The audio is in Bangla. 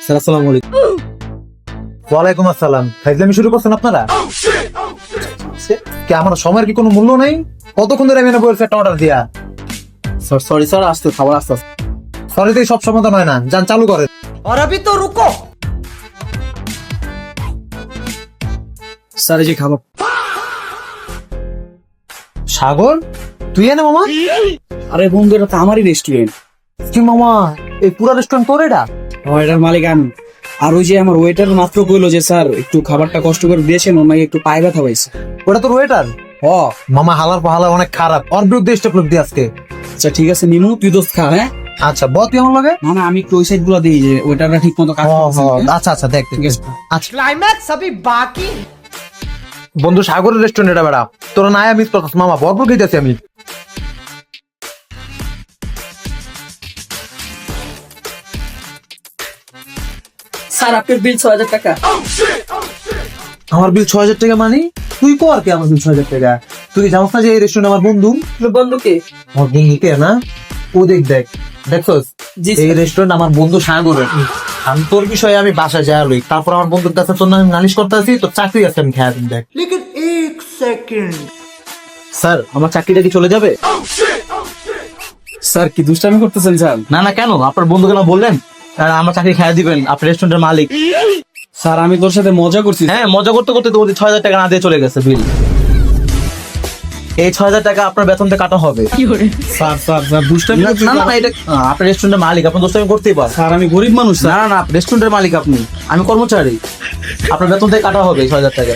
স্যার আসসালামু আলাইকুম। ওয়ালাইকুম আসসালাম। ফাইজলামি শুরু করছেন আপনারা? কি আমার সময়ের কি কোনো মূল্য নেই? কতক্ষণ ধরে আমি এনে বলছি একটা অর্ডার দিয়া। স্যার সরি স্যার, আসতে খাবার আসতে। সরিতেই সব সমাধান হয় না, যান চালু করেন। और अभी तो रुको। স্যার এই যে খাবার। সাগর তুই এনে মামা? আরে বন্ধু, এটা তো আমারই রেস্টুরেন্ট। কি মামা, এই পুরো রেস্টুরেন্ট তোর এটা? এটার মালিক আমি। আর ওই যে আমার ওয়েটার মাত্র কইলো যে স্যার একটু খাবারটা কষ্ট করে দিয়েছেন, ওনাকে একটু পায়ে ব্যথা পাইছে। ওটা তোর ওয়েটার? হ। মামা হালার পাহালা অনেক খারাপ, ওর বিরুদ্ধে স্টেপ লোক দিয়ে আজকে। আচ্ছা ঠিক আছে নিমু, তুই দোস্ত খা। হ্যাঁ আচ্ছা বল তুই আমার লগে। না না, আমি একটু ওই সাইড গুলো দিই যে ওয়েটাররা ঠিক মতো কাজ করতেছে। আচ্ছা আচ্ছা দেখ ঠিক আছে। আচ্ছা क्लाइमैक्स अभी बाकी। বন্ধু সাগরের রেস্টুরেন্ট এটা বেড়া, তোরা না মিস করছিস মামা, ভরপুর খেতেছি আমি। স্যার আপনার বিল ৬০০০ টাকা। আমার বিল ৬০০০ টাকা মানে? তুই কর কি আমার বিল ৬০০০ টাকা? তুই জানিস না যে এই রেস্টুরেন্ট আমার বন্ধু? বন্ধুকে? আমার বন্ধুকে না, ও দেখ দেখছস, জি এই স্যার। রেস্টুরেন্ট আমার বন্ধু সাগরের। আমি তোর বিষয়ে আমি বাসায় যাই লই, তারপর আমার বন্ধুর কাছে তোর নামে নালিশ করতে আসি, তোর চাকরি আছে আমি খেয়ে দিন। দেখ लेकिन एक सेकंड। স্যার আমার চাকরিটা কি চলে যাবে? স্যার কি দুষ্টামি করতেছেন স্যার? না না কেন, আপনার বন্ধুকে না বললেন আমার চাকরি খেয়ে দিবেন, আপনি রেস্টুরেন্টের মালিক। স্যার আমি তোর সাথে মজা করছি। হ্যাঁ মজা করতে করতে তোমাদের ৬০০০ টাকা না দিয়ে চলে গেছে বিল। এই ৬০০০ টাকা আপনার বেতনতে কাটা হবে। স্যার স্যার স্যার দুষ্টামি করছি। না না না, এটা আপনার রেস্টুরেন্টের মালিক, আপনার দোস্ত আমি করতেই পার। স্যার আমি গরিব মানুষ স্যার। না না না, রেস্টুরেন্টের মালিক আপনি, আমি কর্মচারী, আপনার বেতন থেকে কাটা হবে ৬০০০ টাকা।